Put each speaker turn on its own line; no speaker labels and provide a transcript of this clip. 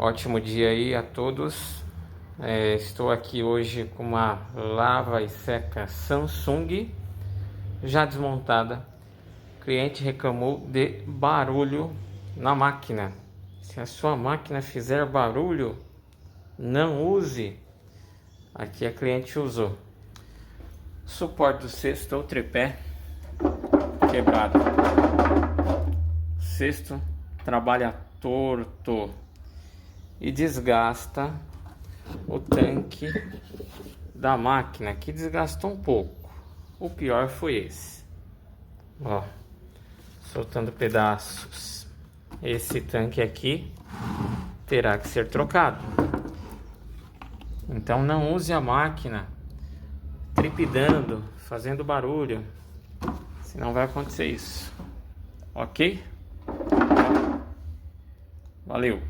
Ótimo dia aí a todos. Estou aqui hoje com uma lava e seca Samsung já desmontada. O cliente reclamou de barulho na máquina. Se a sua máquina fizer barulho, não use. Aqui a cliente usou. Suporte do cesto ou tripé quebrado. O cesto trabalha torto e desgasta o tanque da máquina, que desgastou um pouco. O pior foi esse, ó, soltando pedaços. Esse tanque aqui terá que ser trocado. Então não use a máquina tripidando, fazendo barulho, senão vai acontecer isso, ok? Valeu!